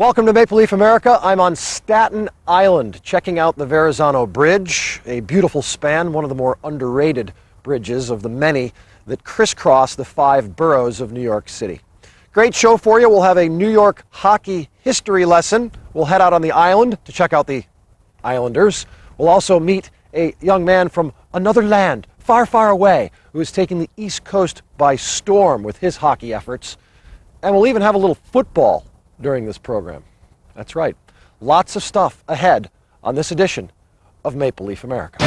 Welcome to Maple Leaf America. I'm on Staten Island, checking out the Verrazano Bridge, a beautiful span, one of the more underrated bridges of the many that crisscross the 5 boroughs of New York City. Great show for you. We'll have a New York hockey history lesson. We'll head out on the island to check out the Islanders. We'll also meet a young man from another land, far, far away, who is taking the East Coast by storm with his hockey efforts. And we'll even have a little football during this program. That's right. Lots of stuff ahead on this edition of Maple Leaf America.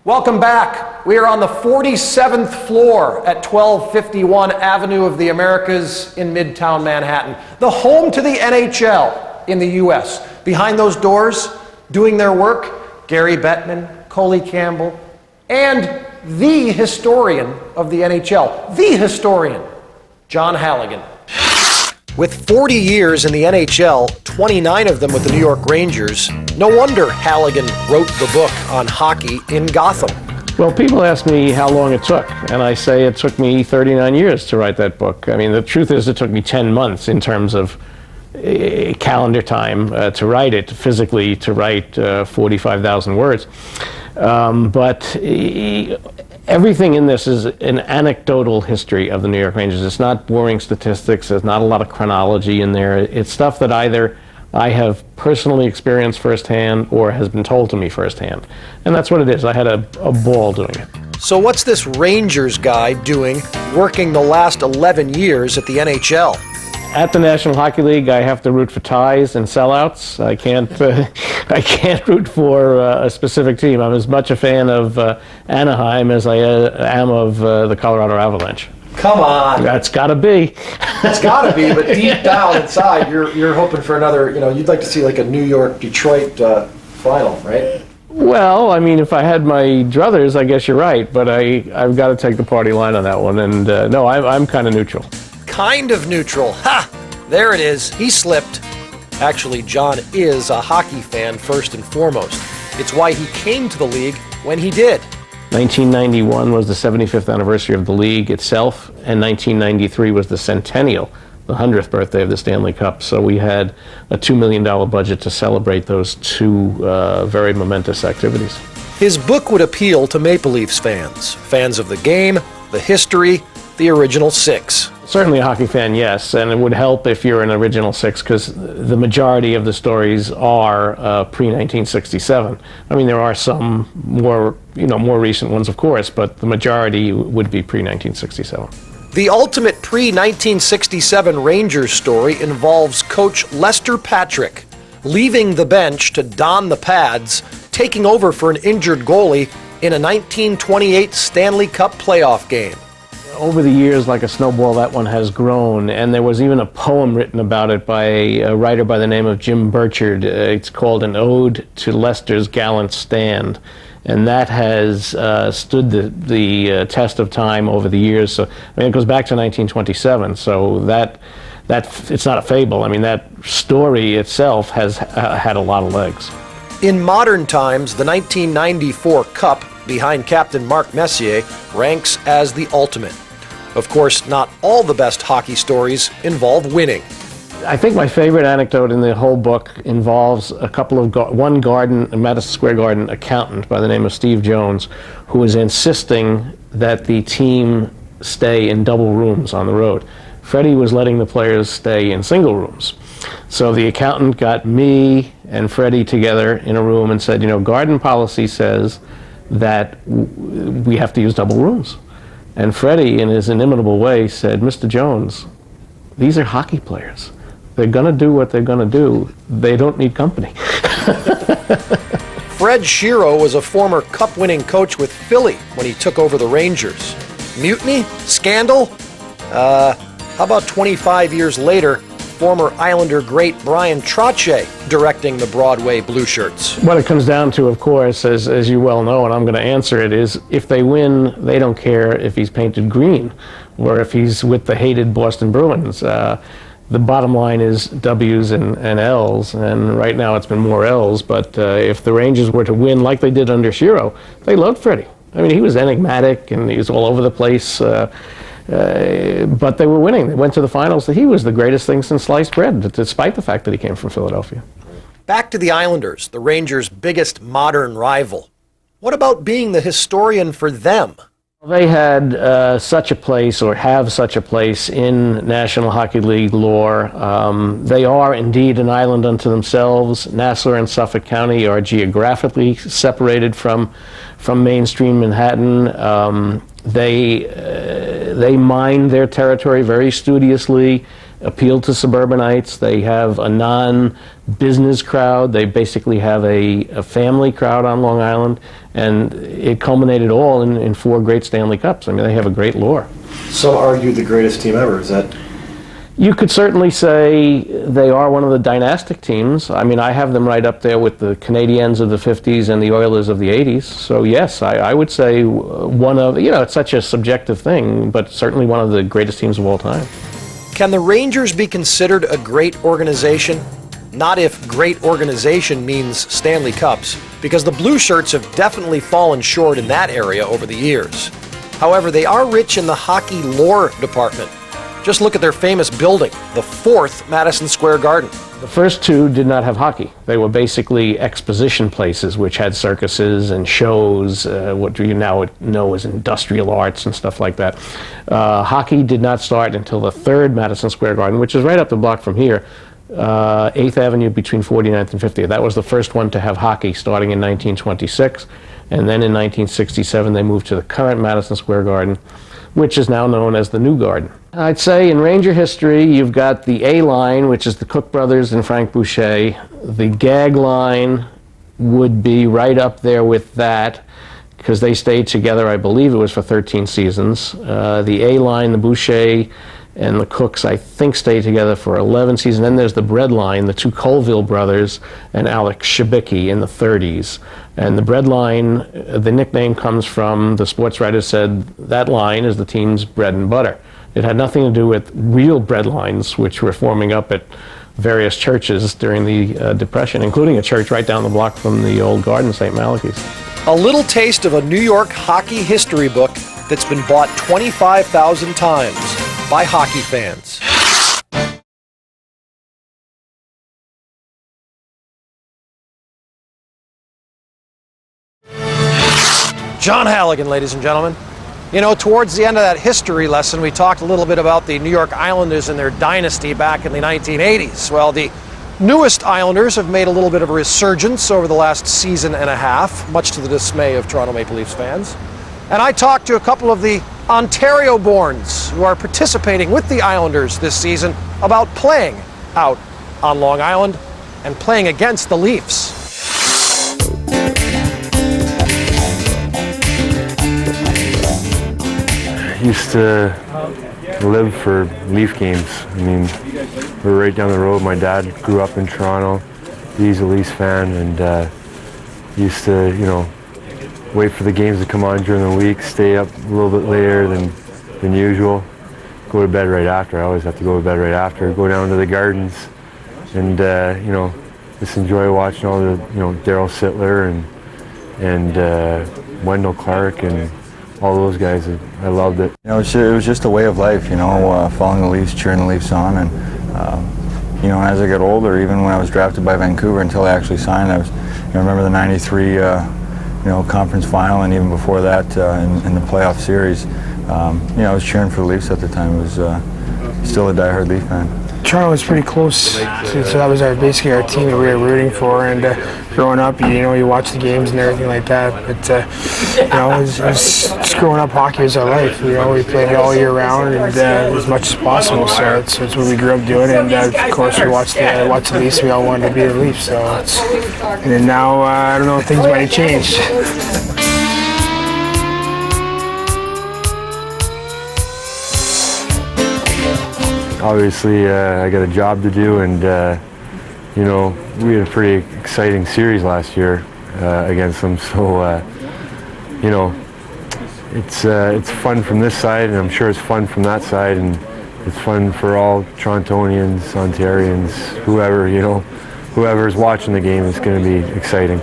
Welcome back. We are on the 47th floor at 1251 Avenue of the Americas in Midtown Manhattan, the home to the NHL in the U.S. Behind those doors, doing their work, Gary Bettman, Coley Campbell, and the historian of the NHL, the historian, John Halligan. With 40 years in the NHL, 29 of them with the New York Rangers, no wonder Halligan wrote the book on hockey in Gotham. Well, people ask me how long it took, and I say it took me 39 years to write that book. I mean, the truth is it took me 10 months in terms of calendar time to write it, physically to write 45,000 words. But everything in this is an anecdotal history of the New York Rangers. It's not boring statistics. There's not a lot of chronology in there. It's stuff that either I have personally experienced firsthand or has been told to me firsthand. And that's what it is. I had a ball doing it. So what's this Rangers guy doing working the last 11 years at the NHL? At the National Hockey League, I have to root for ties and sellouts. I can't root for a specific team. I'm as much a fan of Anaheim as I am of the Colorado Avalanche. Come on. That's got to be. It's got to be, but deep down inside, you're hoping for another, you'd like to see like a New York-Detroit final, right? Well, I mean, if I had my druthers, I guess you're right, but I've got to take the party line on that one, and no, I'm kind of neutral. Kind of neutral. Ha! There it is. He slipped. Actually, John is a hockey fan first and foremost. It's why he came to the league when he did. 1991 was the 75th anniversary of the league itself, and 1993 was the centennial, the 100th birthday of the Stanley Cup. So we had a $2 million budget to celebrate those two very momentous activities. His book would appeal to Maple Leafs fans of the game, the history, the original 6. Certainly a hockey fan, yes, and it would help if you're an original 6 because the majority of the stories are pre-1967. I mean, there are some more recent ones, of course, but the majority would be pre-1967. The ultimate pre-1967 Rangers story involves coach Lester Patrick leaving the bench to don the pads, taking over for an injured goalie in a 1928 Stanley Cup playoff game. Over the years, like a snowball, that one has grown, and there was even a poem written about it by a writer by the name of Jim Burchard. It's called An Ode to Lester's Gallant Stand, and that has stood the test of time over the years. So, I mean, it goes back to 1927, so that it's not a fable. I mean, that story itself has had a lot of legs. In modern times, the 1994 Cup, behind Captain Marc Messier, ranks as the ultimate. Of course, not all the best hockey stories involve winning. I think my favorite anecdote in the whole book involves one Madison Square Garden accountant by the name of Steve Jones, who was insisting that the team stay in double rooms on the road. Freddie was letting the players stay in single rooms. So the accountant got me and Freddie together in a room and said, Garden policy says that we have to use double rooms. And Freddie, in his inimitable way, said, Mr. Jones, these are hockey players. They're going to do what they're going to do. They don't need company. Fred Shero was a former Cup-winning coach with Philly when he took over the Rangers. Mutiny? Scandal? How about 25 years later, former Islander great Brian Trottier directing the Broadway Blue Shirts? What it comes down to, of course, as you well know, and I'm going to answer it, is if they win, they don't care if he's painted green or if he's with the hated Boston Bruins. The bottom line is W's and L's, and right now it's been more L's, but if the Rangers were to win like they did under Shero, they loved Freddie. I mean, he was enigmatic and he was all over the place. But they were winning. They went to the finals. He was the greatest thing since sliced bread, despite the fact that he came from Philadelphia. Back to the Islanders, the Rangers' biggest modern rival. What about being the historian for them? They had such a place, or have such a place, in National Hockey League lore. They are indeed an island unto themselves. Nassau and Suffolk County are geographically separated from mainstream Manhattan. They mine their territory very studiously, appeal to suburbanites. They have a non-business crowd. They basically have a family crowd on Long Island, and it culminated all in 4 great Stanley Cups. I mean, they have a great lore. Some argue the greatest team ever. Is that? You could certainly say they are one of the dynastic teams. I mean, I have them right up there with the Canadiens of the 50s and the Oilers of the 80s. So yes, I would say one of, it's such a subjective thing, but certainly one of the greatest teams of all time. Can the Rangers be considered a great organization? Not if great organization means Stanley Cups, because the Blue Shirts have definitely fallen short in that area over the years. However, they are rich in the hockey lore department. Just look at their famous building, the 4th Madison Square Garden. The first 2 did not have hockey. They were basically exposition places which had circuses and shows, what you now know as industrial arts and stuff like that. Hockey did not start until the 3rd Madison Square Garden, which is right up the block from here, 8th Avenue between 49th and 50th. That was the first one to have hockey, starting in 1926. And then in 1967, they moved to the current Madison Square Garden, which is now known as the New Garden. I'd say in Ranger history, you've got the A line, which is the Cook brothers and Frank Boucher. The gag line would be right up there with that, because they stayed together, I believe it was for 13 seasons. The A line, the Boucher and the Cooks, I think, stayed together for 11 seasons. Then there's the Bread line, the 2 Colville brothers and Alex Shibicki in the 30s. And the Bread line, the nickname comes from, the sports writer said, that line is the team's bread and butter. It had nothing to do with real bread lines, which were forming up at various churches during the Depression, including a church right down the block from the old garden, St. Malachy's. A little taste of a New York hockey history book that's been bought 25,000 times by hockey fans. John Halligan, ladies and gentlemen. Towards the end of that history lesson, we talked a little bit about the New York Islanders and their dynasty back in the 1980s. Well, the newest Islanders have made a little bit of a resurgence over the last season and a half, much to the dismay of Toronto Maple Leafs fans. And I talked to a couple of the Ontario-borns who are participating with the Islanders this season about playing out on Long Island and playing against the Leafs. Used to live for Leaf games. I mean, we're right down the road. My dad grew up in Toronto. He's a Leafs fan, and used to, wait for the games to come on during the week, stay up a little bit later than usual, go to bed right after. I always have to go to bed right after, go down to the gardens, and just enjoy watching all the, Darryl Sittler and Wendell Clark and all those guys. I loved it. It was just a way of life, following the Leafs, cheering the Leafs on, and as I got older, even when I was drafted by Vancouver until I actually signed, I remember the '93 conference final, and even before that in the playoff series, I was cheering for the Leafs at the time. I was still a diehard Leaf fan. Toronto was pretty close, so that was basically our team that we were rooting for. And growing up, you watch the games and everything like that. But it was just growing up, hockey was our life. We played it all year round and as much as possible. So it's what we grew up doing. And of course, we watched the Leafs. We all wanted to be the Leafs. So and then now I don't know, things might have changed. Obviously, I got a job to do, and we had a pretty exciting series last year against them. So, it's fun from this side, and I'm sure it's fun from that side, and it's fun for all Torontonians, Ontarians, whoever's watching the game. It's going to be exciting.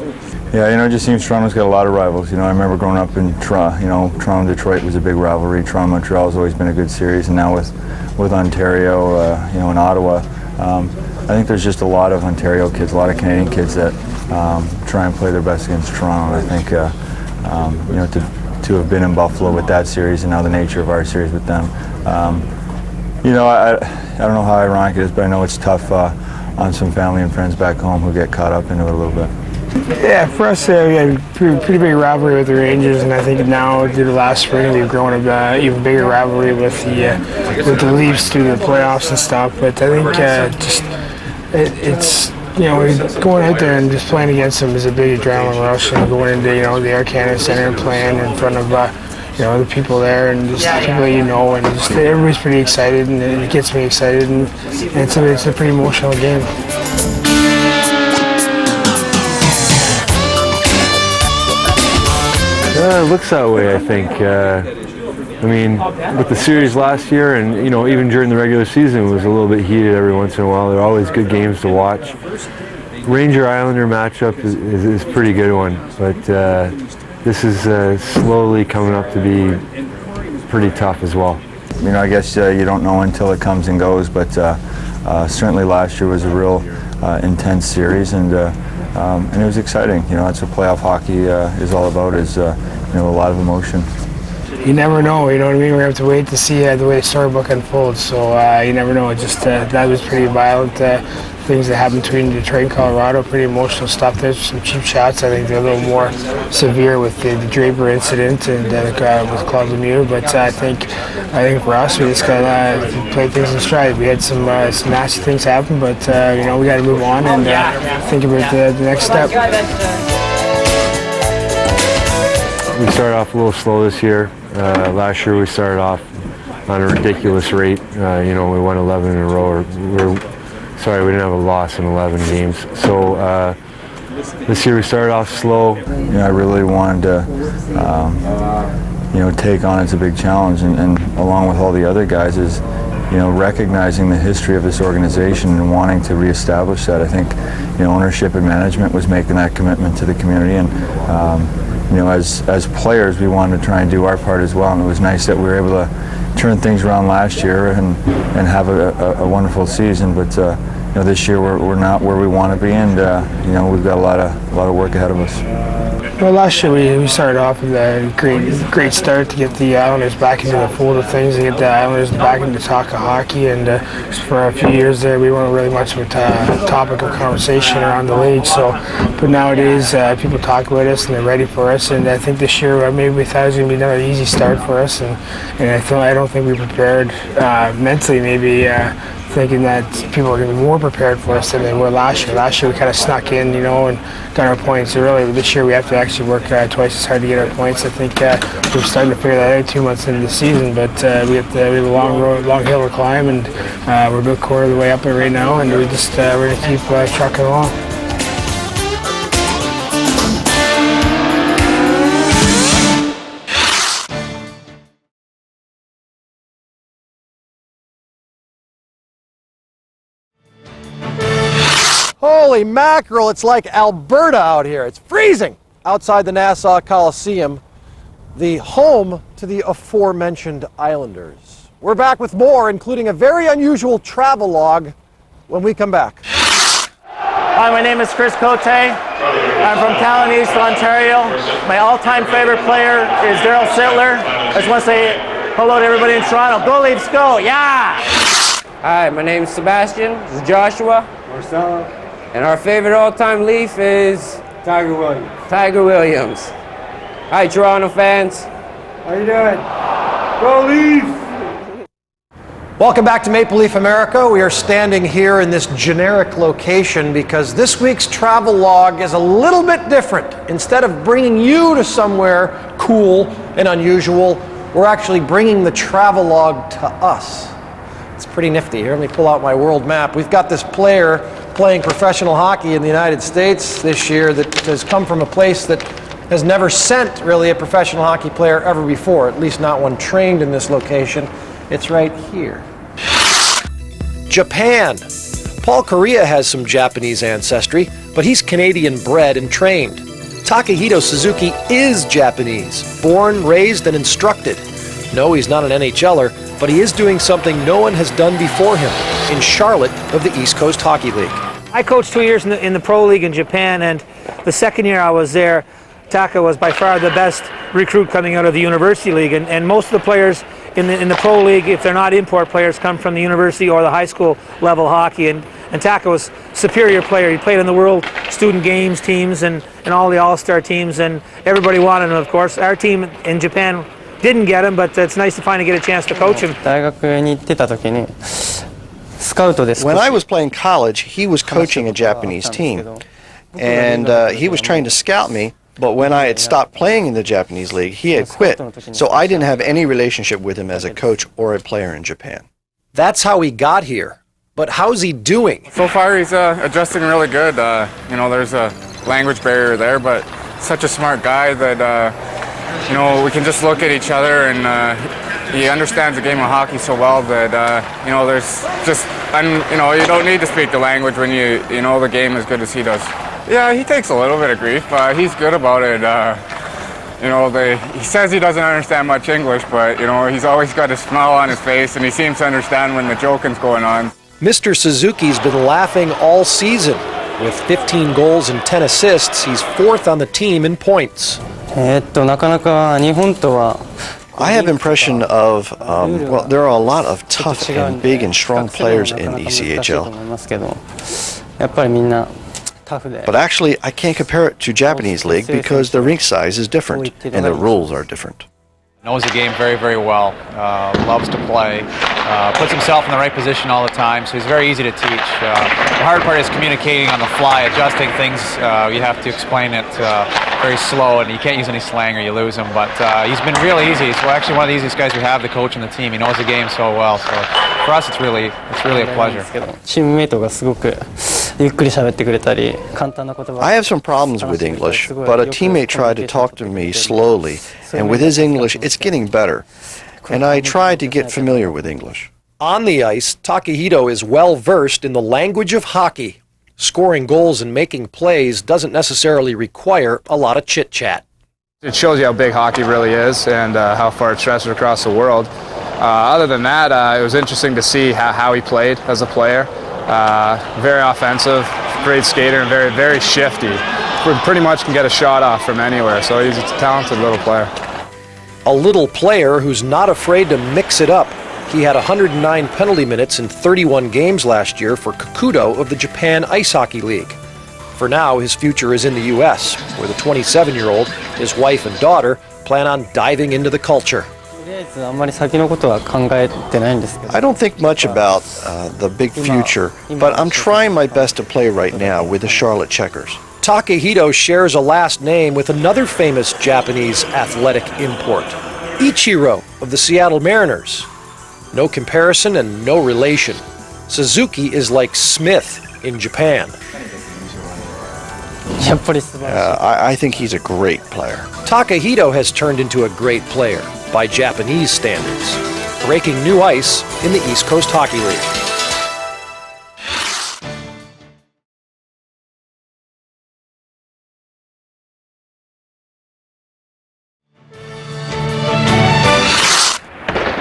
Yeah, you know, it just seems Toronto's got a lot of rivals. You know, I remember growing up in Toronto. You know, Toronto-Detroit was a big rivalry. Toronto-Montreal's always been a good series, and now with Ontario, you know, and Ottawa, I think there's just a lot of Ontario kids, a lot of Canadian kids that try and play their best against Toronto. And I think, you know, to have been in Buffalo with that series and now the nature of our series with them, you know, I don't know how ironic it is, but I know it's tough on some family and friends back home who get caught up into it a little bit. Yeah, for us, we had a pretty big rivalry with the Rangers, and I think now due to last spring, we've grown an even bigger rivalry with the Leafs through the playoffs and stuff. But I think it's you know, going out there and just playing against them is a big adrenaline rush, and going into, you know, the Air Canada Centre and playing in front of you know, the people there and just people that you know, and just everybody's pretty excited, and it gets me excited, and it's a pretty emotional game. It looks that way, I think. I mean, with the series last year, and you know, even during the regular season, it was a little bit heated every once in a while. There are always good games to watch. Ranger-Islander matchup is a pretty good one, but this is slowly coming up to be pretty tough as well. You know, I guess you don't know until it comes and goes, but certainly last year was a real intense series, and it was exciting. You know, that's what playoff hockey is all about, is you know, a lot of emotion. You never know, you know what I mean? We have to wait to see the way the storybook unfolds, so you never know. It just that was pretty violent things that happened between Detroit and Colorado, pretty emotional stuff. There's some cheap shots. I think they're a little more severe with the Draper incident and with Claude Lemieux, but I think for us, we just got to play things in stride. We had some nasty things happen, but you know, we got to move on and think about the next step. We started off a little slow this year. Last year we started off on a ridiculous rate. You know, we won 11 in a row. Sorry, we didn't have a loss in 11 games. So this year we started off slow. You know, I really wanted to, you know, take on as a big challenge, and along with all the other guys, is, you know, recognizing the history of this organization and wanting to reestablish that. I think, you know, ownership and management was making that commitment to the community, and you know, as players, we wanted to try and do our part as well. And it was nice that we were able to turn things around last year and have a wonderful season. But you know, this year we're not where we want to be, and you know, we've got a lot of work ahead of us. Well, last year we started off with a great start to get the Islanders back into the fold of things, and get the Islanders back into talk of hockey. And for a few years there, we weren't really much of a topic of conversation around the league. So, but nowadays people talk about us and they're ready for us. And I think this year maybe we thought it was going to be another easy start for us, and I don't think we prepared mentally, maybe. Thinking that people are going to be more prepared for us than they were last year. Last year we kind of snuck in, you know, and got our points early. This year we have to actually work twice as hard to get our points. I think we're starting to figure that out 2 months into the season, but we have a long hill to climb, and we're about a quarter of the way up it right now, and we're going to keep trucking along. Holy mackerel, it's like Alberta out here. It's freezing outside the Nassau Coliseum, the home to the aforementioned Islanders. We're back with more, including a very unusual travelogue, when we come back. Hi, my name is Chris Cote. I'm from Callan East, Ontario. My all-time favorite player is Daryl Sittler. I just want to say hello to everybody in Toronto. Go Leafs, go! Yeah! Hi, my name is Sebastian. This is Joshua. Marcelo. And our favorite all-time Leaf is Tiger Williams. Tiger Williams. Hi, Toronto fans. How you doing? Go Leafs! Welcome back to Maple Leaf America. We are standing here in this generic location because this week's travelogue is a little bit different. Instead of bringing you to somewhere cool and unusual, we're actually bringing the travelogue to us. It's pretty nifty. Here, let me pull out my world map. We've got this player playing professional hockey in the United States this year that has come from a place that has never sent really a professional hockey player ever before, at least not one trained in this location. It's right here. Japan. Paul Correa has some Japanese ancestry, but he's Canadian bred and trained. Takahito Suzuki is Japanese, born, raised, and instructed. No, he's not an NHLer, but he is doing something no one has done before him in Charlotte of the East Coast Hockey League. I coached 2 years in the Pro League in Japan, and the second year I was there, Taka was by far the best recruit coming out of the University League, and most of the players in the Pro League, if they're not import players, come from the university or the high school level hockey, and Taka was a superior player. He played in the World Student Games teams and all the All-Star teams, and everybody wanted him, of course. Our team in Japan didn't get him, but it's nice to finally get a chance to coach him. When I was playing college, he was coaching a Japanese team, and he was trying to scout me, but when I had stopped playing in the Japanese league, he had quit, so I didn't have any relationship with him as a coach or a player in Japan. That's how he got here. But how's he doing? So far, he's adjusting really good. You know, there's a language barrier there, but such a smart guy that, you know, we can just look at each other, and he understands the game of hockey so well that, you know, there's just, you know, you don't need to speak the language when you know the game as good as he does. Yeah, he takes a little bit of grief, but he's good about it. You know, he says he doesn't understand much English, but, you know, he's always got a smile on his face, and he seems to understand when the joking's going on. Mr. Suzuki's been laughing all season. With 15 goals and 10 assists, he's fourth on the team in points. I have impression of, well, there are a lot of tough and big and strong players in ECHL. But actually, I can't compare it to Japanese league because the rink size is different and the rules are different. Knows the game very, very well, loves to play, puts himself in the right position all the time, so he's very easy to teach. The hard part is communicating on the fly, adjusting things. You have to explain it very slow, and you can't use any slang or you lose him, but he's been really easy. He's actually one of the easiest guys we have to coach in the team. He knows the game so well, so for us it's really a pleasure. I have some problems with English, but a teammate tried to talk to me slowly, and with his English, it's getting better. And I tried to get familiar with English. On the ice, Takahito is well versed in the language of hockey. Scoring goals and making plays doesn't necessarily require a lot of chit-chat. It shows you how big hockey really is and how far it stretches across the world. Other than that, it was interesting to see how he played as a player. Very offensive, great skater, and very, very shifty. Pretty much can get a shot off from anywhere, so he's a talented little player. A little player who's not afraid to mix it up. He had 109 penalty minutes in 31 games last year for Kakudo of the Japan Ice Hockey League. For now, his future is in the U.S., where the 27-year-old, his wife and daughter, plan on diving into the culture. I don't think much about the big future, but I'm trying my best to play right now with the Charlotte Checkers. Takahito shares a last name with another famous Japanese athletic import, Ichiro of the Seattle Mariners. No comparison and no relation. Suzuki is like Smith in Japan. I think he's a great player. Takahito has turned into a great player by Japanese standards, breaking new ice in the East Coast Hockey League.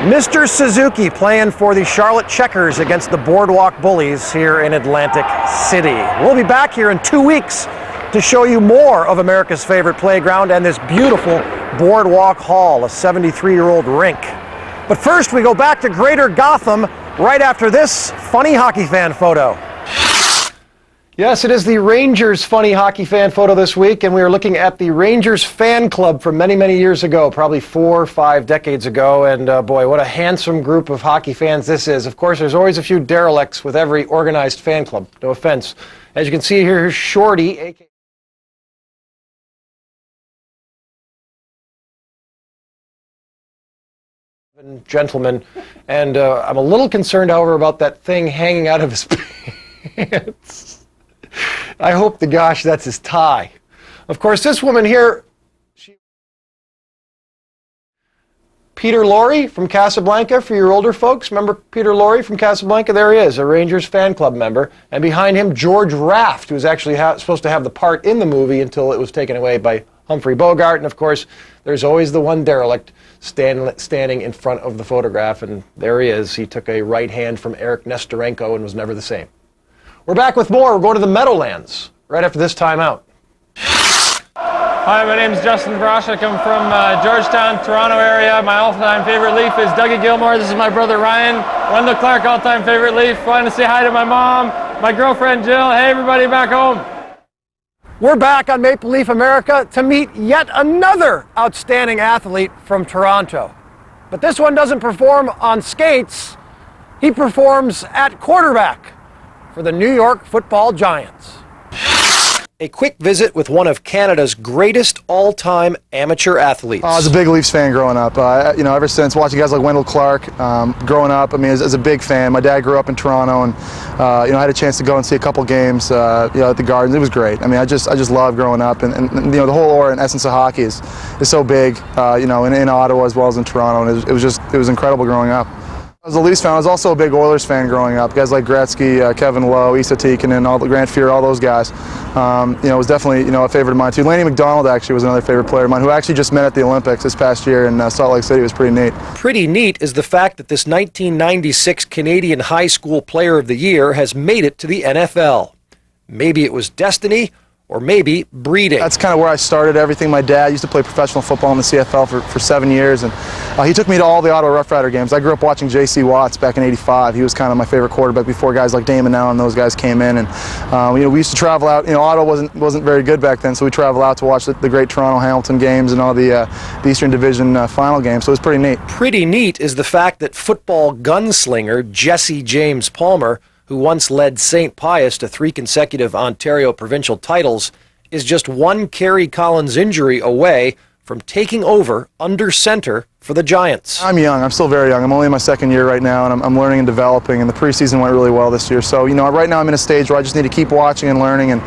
Mr. Suzuki playing for the Charlotte Checkers against the Boardwalk Bullies here in Atlantic City. We'll be back here in 2 weeks to show you more of America's favorite playground and this beautiful Boardwalk Hall, a 73-year-old rink. But first, we go back to Greater Gotham right after this funny hockey fan photo. Yes, it is the Rangers funny hockey fan photo this week, and we are looking at the Rangers fan club from many, many years ago, probably 4 or 5 decades ago, and boy, what a handsome group of hockey fans this is. Of course, there's always a few derelicts with every organized fan club, no offense. As you can see here, here's Shorty, aka gentleman, and I'm a little concerned, however, about that thing hanging out of his pants. I hope to gosh that's his tie. Of course, this woman here, Peter Lorre from Casablanca for your older folks. Remember Peter Lorre from Casablanca? There he is, a Rangers fan club member. And behind him, George Raft, who was actually supposed to have the part in the movie until it was taken away by Humphrey Bogart. And of course, there's always the one derelict standing in front of the photograph. And there he is. He took a right hand from Eric Nestorenko and was never the same. We're back with more. We're going to the Meadowlands right after this timeout. Hi, my name is Justin Broshik. I'm from Georgetown, Toronto area. My all-time favorite Leaf is Dougie Gilmore. This is my brother Ryan. Wendell Clark, all-time favorite Leaf. Wanted to say hi to my mom, my girlfriend Jill. Hey, everybody back home. We're back on Maple Leaf America to meet yet another outstanding athlete from Toronto. But this one doesn't perform on skates. He performs at quarterback for the New York Football Giants. A quick visit with one of Canada's greatest all-time amateur athletes. I was a big Leafs fan growing up. Ever since watching guys like Wendell Clark growing up, as a big fan. My dad grew up in Toronto, and I had a chance to go and see a couple games, at the Gardens. It was great. I just loved growing up, and the whole aura and essence of hockey is so big, in Ottawa as well as in Toronto, and it was incredible growing up. I was a Leafs fan. I was also a big Oilers fan growing up. Guys like Gretzky, Kevin Lowe, Issa Tikkanen, all the Grant Fuhr, all those guys. It was definitely a favorite of mine too. Laney McDonald actually was another favorite player of mine, who actually just met at the Olympics this past year in Salt Lake City. It was pretty neat. Pretty neat is the fact that this 1996 Canadian High School Player of the Year has made it to the NFL. Maybe it was destiny, or maybe breeding. That's kind of where I started everything. My dad used to play professional football in the CFL for 7 years, and he took me to all the Ottawa Rough Rider games. I grew up watching J.C. Watts back in '85. He was kind of my favorite quarterback before guys like Damon Allen and those guys came in. And we used to travel out. Ottawa wasn't very good back then, so we travel out to watch the great Toronto Hamilton games and all the Eastern Division final games. So it was pretty neat. Pretty neat is the fact that football gunslinger Jesse James Palmer, who once led St. Pius to 3 consecutive Ontario provincial titles, is just one Kerry Collins injury away from taking over under center for the Giants. I'm young. I'm still very young. I'm only in my second year right now, and I'm learning and developing, and the preseason went really well this year. So, right now I'm in a stage where I just need to keep watching and learning, and,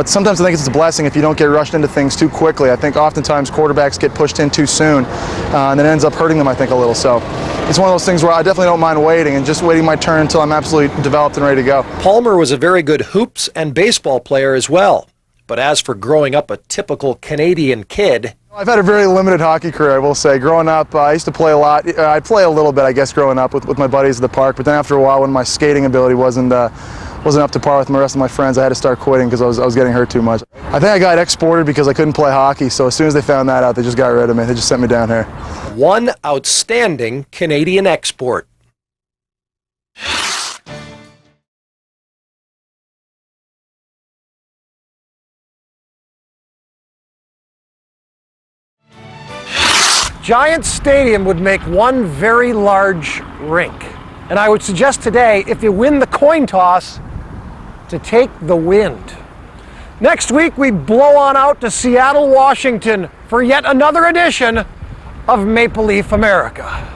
sometimes I think it's a blessing if you don't get rushed into things too quickly. I think oftentimes quarterbacks get pushed in too soon, and it ends up hurting them, I think, a little. So it's one of those things where I definitely don't mind waiting and just waiting my turn until I'm absolutely developed and ready to go. Palmer was a very good hoops and baseball player as well. But as for growing up a typical Canadian kid, I've had a very limited hockey career, I will say. Growing up, I used to play a lot. I'd play a little bit, I guess, growing up with my buddies at the park. But then after a while, when my skating ability wasn't up to par with the rest of my friends, I had to start quitting because I was getting hurt too much. I think I got exported because I couldn't play hockey. So as soon as they found that out, they just got rid of me. They just sent me down here. One outstanding Canadian export. Giants Stadium would make one very large rink. And I would suggest today, if you win the coin toss, to take the wind. Next week, we blow on out to Seattle, Washington for yet another edition of Maple Leaf America.